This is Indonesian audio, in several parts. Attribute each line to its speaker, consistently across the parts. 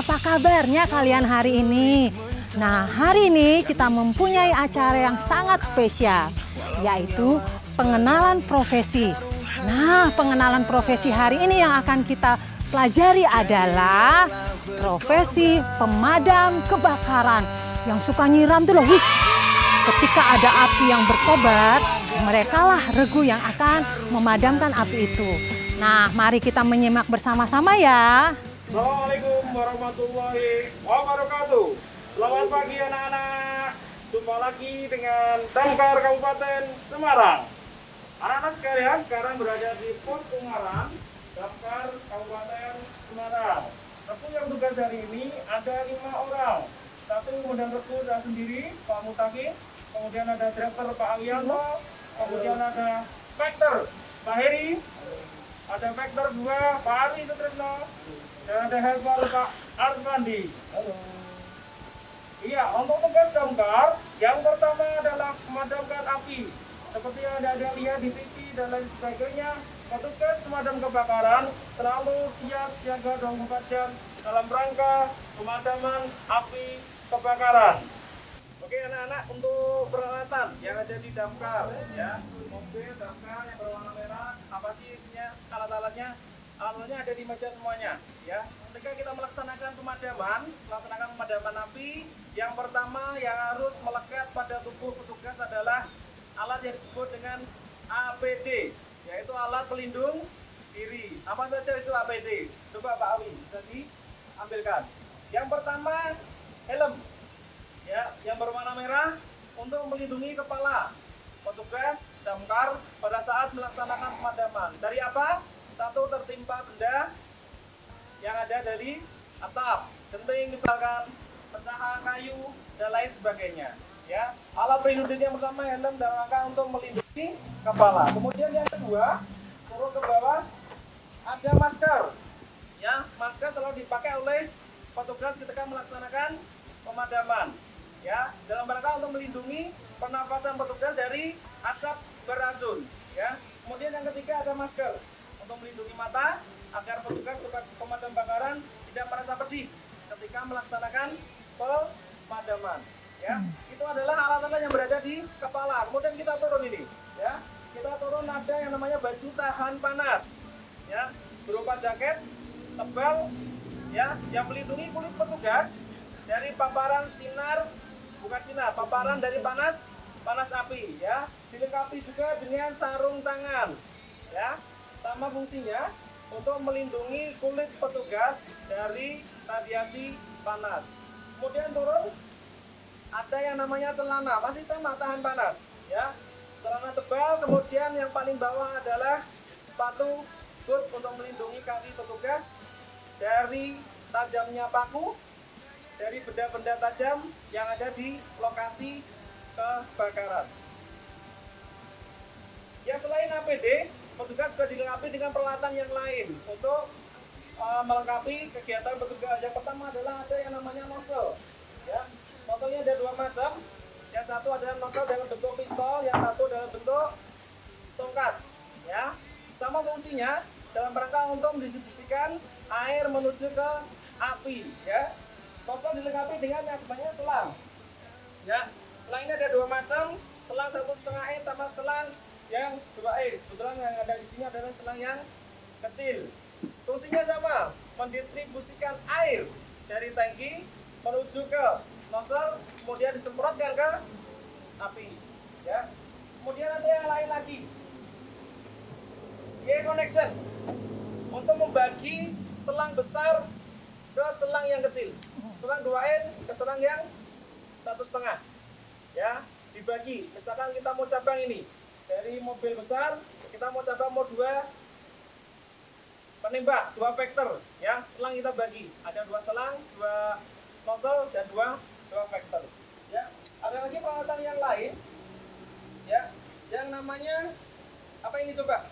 Speaker 1: Apa kabarnya kalian hari ini? Nah, hari ini kita mempunyai acara yang sangat spesial, yaitu pengenalan profesi. Nah, pengenalan profesi hari ini yang akan kita pelajari adalah profesi pemadam kebakaran. Yang suka nyiram tuh loh, wush. Ketika ada api yang berkobar, merekalah regu yang akan memadamkan api itu. Nah, mari kita menyimak bersama-sama ya.
Speaker 2: Assalamualaikum warahmatullahi wabarakatuh. Selamat pagi anak-anak. Jumpa lagi dengan Damkar Kabupaten Semarang. Anak-anak sekalian, sekarang berada di Pos Ungaran, Damkar Kabupaten Semarang. Regu yang tugas hari ini ada 5 orang. Satu komandan regu saya sendiri, Pak Mutakin. Kemudian ada driver Pak Awianto. Kemudian ada Vector Pak Heri. Ada Vector 2 Pak Ari Sutrisno. Dan ada helper Pak Arfandi. Halo. Iya, untuk tugas damkar, yang pertama adalah memadamkan api. Seperti yang Anda lihat di TV dan lain sebagainya, petugas pemadam kebakaran selalu siap siaga 24 jam dalam rangka pemadaman api kebakaran. Oke anak-anak, untuk peralatan yang ada di damkar, ya, mobil damkar yang berwarna merah, apa sih isinya, alat-alatnya? Alatnya ada di meja semuanya, ya. Ketika kita melaksanakan pemadaman api, yang pertama yang harus melekat pada tubuh petugas adalah alat yang disebut dengan APD, yaitu alat pelindung diri. Apa saja itu APD? Coba Pak Awi, bisa diambilkan. Yang pertama, helm, ya, yang berwarna merah untuk melindungi kepala petugas damkar pada saat melaksanakan pemadaman. Dari apa? Satu, tertimpa benda yang ada dari atap, genting misalkan, pecahan kayu dan lain sebagainya. Ya, alat pelindung diri yang pertama helm dalam rangka untuk melindungi kepala. Kemudian yang kedua, turun ke bawah, ada masker. Ya, masker selalu dipakai oleh petugas ketika melaksanakan pemadaman. Ya, dalam rangka untuk melindungi pernafasan petugas dari asap beracun. Ya, kemudian yang ketiga ada masker untuk melindungi mata agar petugas pemadam kebakaran tidak merasa pedih ketika melaksanakan pemadaman. Ya, itu adalah alat-alat yang berada di kepala. Kemudian kita turun ini, ya. Kita turun ada yang namanya baju tahan panas, ya, berupa jaket tebal, ya, yang melindungi kulit petugas dari paparan sinar, paparan dari panas api, ya. Dilengkapi juga dengan sarung tangan, ya. Sama fungsinya untuk melindungi kulit petugas dari radiasi panas. Kemudian turun ada yang namanya celana, masih sama tahan panas, ya. Celana tebal. Kemudian yang paling bawah adalah sepatu boot untuk melindungi kaki petugas dari tajamnya paku, dari benda-benda tajam yang ada di lokasi kebakaran. Ya, selain APD, petugas juga dilengkapi dengan peralatan yang lain untuk melengkapi kegiatan petugas. Yang pertama adalah ada yang namanya nozzle, ya. Nozzle-nya ada 2 macam. Yang satu adalah nozzle dalam bentuk pistol, yang satu dalam bentuk tongkat, ya. Sama fungsinya dalam rangka untuk mendistribusikan air menuju ke api, ya. Nozzle dilengkapi dengan yang namanya selang, ya. Selangnya ada 2 macam, selang 1,5 in sama selang yang 2 in. Kebetulan yang ada di sini adalah selang yang kecil. Fungsinya sama, mendistribusikan air dari tangki menuju ke nozzle, kemudian disemprotkan ke api, ya. Kemudian ada yang lain lagi, gear connection, untuk membagi selang besar ke selang yang kecil, selang 2 in ke selang yang 1,5, ya, dibagi. Misalkan kita mau cabang ini dari mobil besar, kita mau cabang mau 2 penembak, 2 vector, ya, selang kita bagi. Ada 2 selang, 2 nozzle dan 2 vector, ya. Ada lagi peralatan yang lain, ya, yang namanya apa ini coba?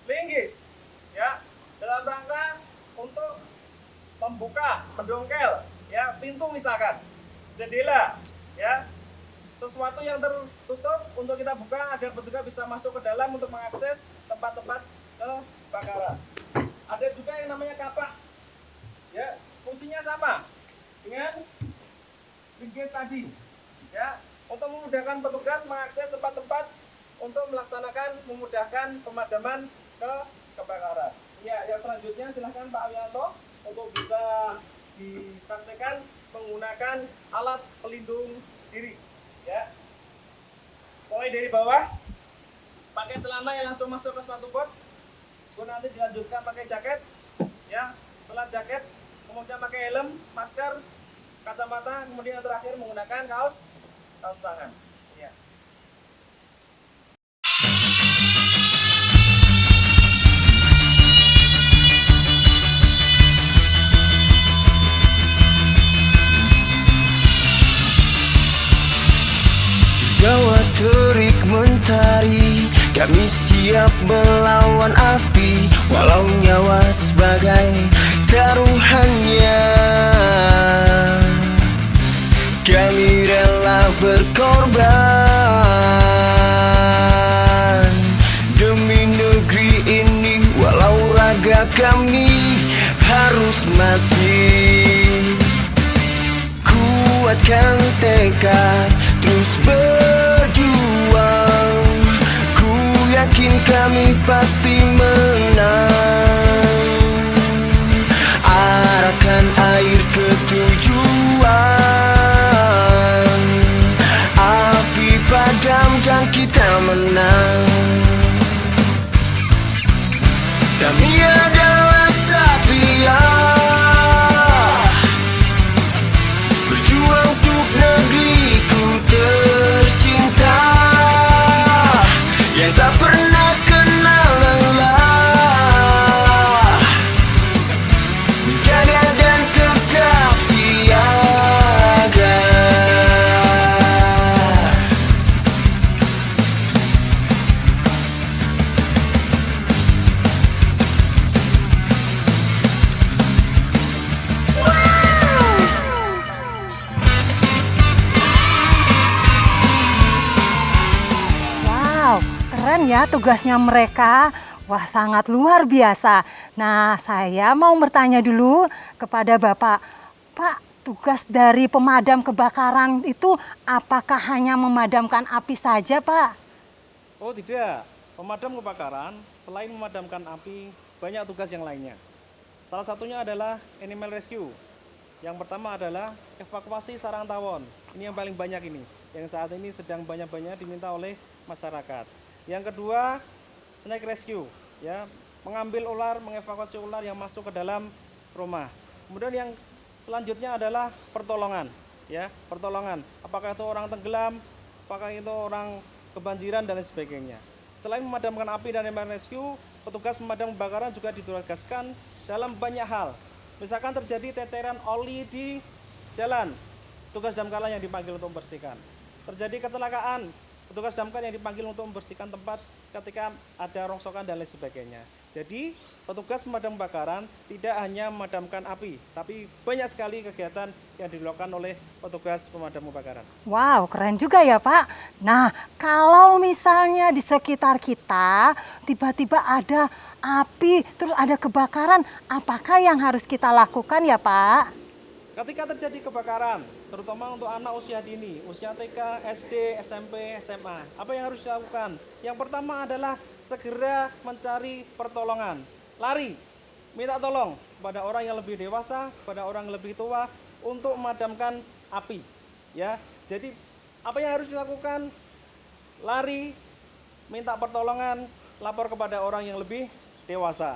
Speaker 2: Linggis, ya, dalam rangka untuk membuka, mendongkel, ya, pintu misalkan, jendela, ya, sesuatu yang tertutup untuk kita buka agar petugas bisa masuk ke dalam untuk mengakses tempat-tempat kebakaran. Ada juga yang namanya kapak, ya. fungsinya sama dengan brigade tadi, ya, untuk memudahkan petugas mengakses tempat-tempat untuk memudahkan pemadaman kebakaran. Ya, yang selanjutnya silahkan Pak Wianto untuk bisa dipraktekkan menggunakan alat pelindung diri, ya. Mulai dari bawah, pakai celana yang langsung masuk ke sepatu bot, nanti dilanjutkan pakai jaket, ya. Setelah jaket, kemudian pakai helm, masker, kacamata, kemudian yang terakhir menggunakan kaos tangan. Ya.
Speaker 3: Gawat terik mentari, kami siap melawan api, walau nyawa sebagai taruhannya. Kami rela berkorban demi negeri ini, walau raga kami harus mati. Kuatkan tekad, terus berjuang. Ku yakin kami pasti menang. Arahkan air ke tujuan. Api padam dan kita menang. Kami adalah satria, berjuang untuk negeriku tercinta, yang tak pernah kenal lelah, menjaga dan tetap siaga.
Speaker 1: Wow, keren ya tugasnya mereka. Wah, sangat luar biasa. Nah, saya mau bertanya dulu kepada Bapak. Pak, tugas dari pemadam kebakaran itu apakah hanya memadamkan api saja, Pak?
Speaker 2: Oh tidak, pemadam kebakaran selain memadamkan api, banyak tugas yang lainnya. Salah satunya adalah animal rescue. Yang pertama adalah evakuasi sarang tawon. Ini yang paling banyak ini, yang saat ini sedang banyak-banyak diminta oleh masyarakat. Yang kedua, snake rescue, ya, mengambil ular, mengevakuasi ular yang masuk ke dalam rumah. Kemudian yang selanjutnya adalah pertolongan, ya, pertolongan. Apakah itu orang tenggelam, apakah itu orang kebanjiran dan lain sebagainya. Selain memadamkan api dan animal rescue, petugas pemadam kebakaran juga ditugaskan dalam banyak hal. Misalkan terjadi ceceran oli di jalan, petugas damkar yang dipanggil untuk membersihkan. Terjadi kecelakaan, petugas damkar yang dipanggil untuk membersihkan tempat ketika ada rongsokan dan lain sebagainya. Jadi, petugas pemadam kebakaran tidak hanya memadamkan api, tapi banyak sekali kegiatan yang dilakukan oleh petugas pemadam kebakaran.
Speaker 1: Wow, keren juga ya, Pak. Nah, kalau misalnya di sekitar kita tiba-tiba ada api, terus ada kebakaran, apakah yang harus kita lakukan ya, Pak?
Speaker 2: Ketika terjadi kebakaran, terutama untuk anak usia dini, usia TK, SD, SMP, SMA, apa yang harus dilakukan? Yang pertama adalah segera mencari pertolongan. Lari, minta tolong pada orang yang lebih dewasa, pada orang yang lebih tua untuk memadamkan api. Ya, jadi apa yang harus dilakukan? Lari, minta pertolongan, lapor kepada orang yang lebih dewasa.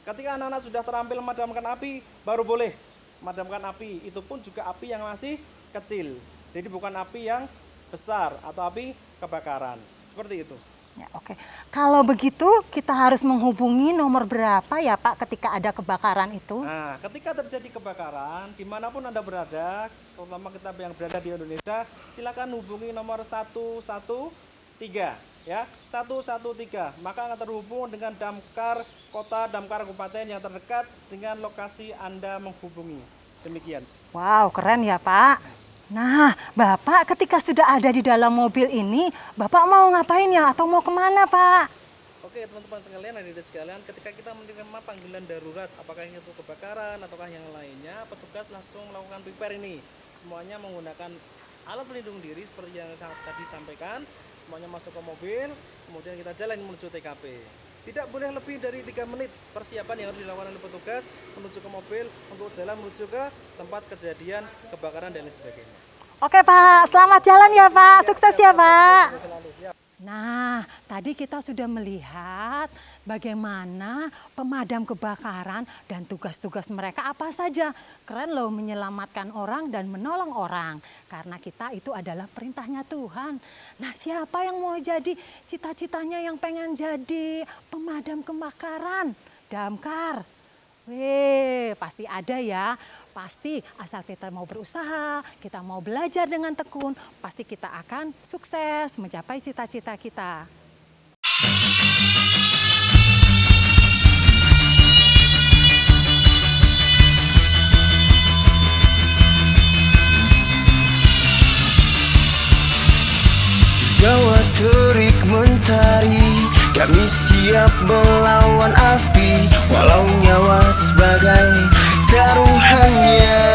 Speaker 2: Ketika anak-anak sudah terampil memadamkan api, baru boleh memadamkan api. Itu pun juga api yang masih kecil. Jadi bukan api yang besar atau api kebakaran. Seperti itu.
Speaker 1: Ya, oke. Kalau begitu kita harus menghubungi nomor berapa ya, Pak, ketika ada kebakaran itu?
Speaker 2: Nah, ketika terjadi kebakaran, dimanapun Anda berada, terutama kita yang berada di Indonesia, silakan hubungi nomor 113, ya, 113. Maka akan terhubung dengan damkar kota, damkar kabupaten yang terdekat dengan lokasi Anda menghubungi. Demikian.
Speaker 1: Wow, keren ya, Pak. Nah, Bapak ketika sudah ada di dalam mobil ini, Bapak mau ngapain ya atau mau kemana, Pak?
Speaker 2: Oke,
Speaker 4: Oke teman-teman sekalian, adik-adik sekalian, ketika kita menerima panggilan darurat, apakah itu kebakaran ataukah yang lainnya, petugas langsung melakukan prepare ini. Semuanya menggunakan alat pelindung diri seperti yang saya tadi sampaikan. Semuanya masuk ke mobil, kemudian kita jalan menuju TKP. Tidak boleh lebih dari 3 menit persiapan yang harus dilakukan oleh petugas menuju ke mobil untuk jalan menuju ke tempat kejadian kebakaran dan lain sebagainya.
Speaker 1: Oke Pak, selamat jalan ya Pak, sukses ya Pak.
Speaker 4: Selalu siap.
Speaker 1: Nah, tadi kita sudah melihat bagaimana pemadam kebakaran dan tugas-tugas mereka apa saja. Keren loh, menyelamatkan orang dan menolong orang. Karena kita itu adalah perintahnya Tuhan. Nah, siapa yang mau jadi cita-citanya yang pengen jadi pemadam kebakaran? Damkar. Weh, pasti ada ya. Pasti asal kita mau berusaha, kita mau belajar dengan tekun, pasti kita akan sukses mencapai cita-cita kita.
Speaker 3: Bawah terik mentari, kami siap melawan api, walau nyawa sebagai taruhannya.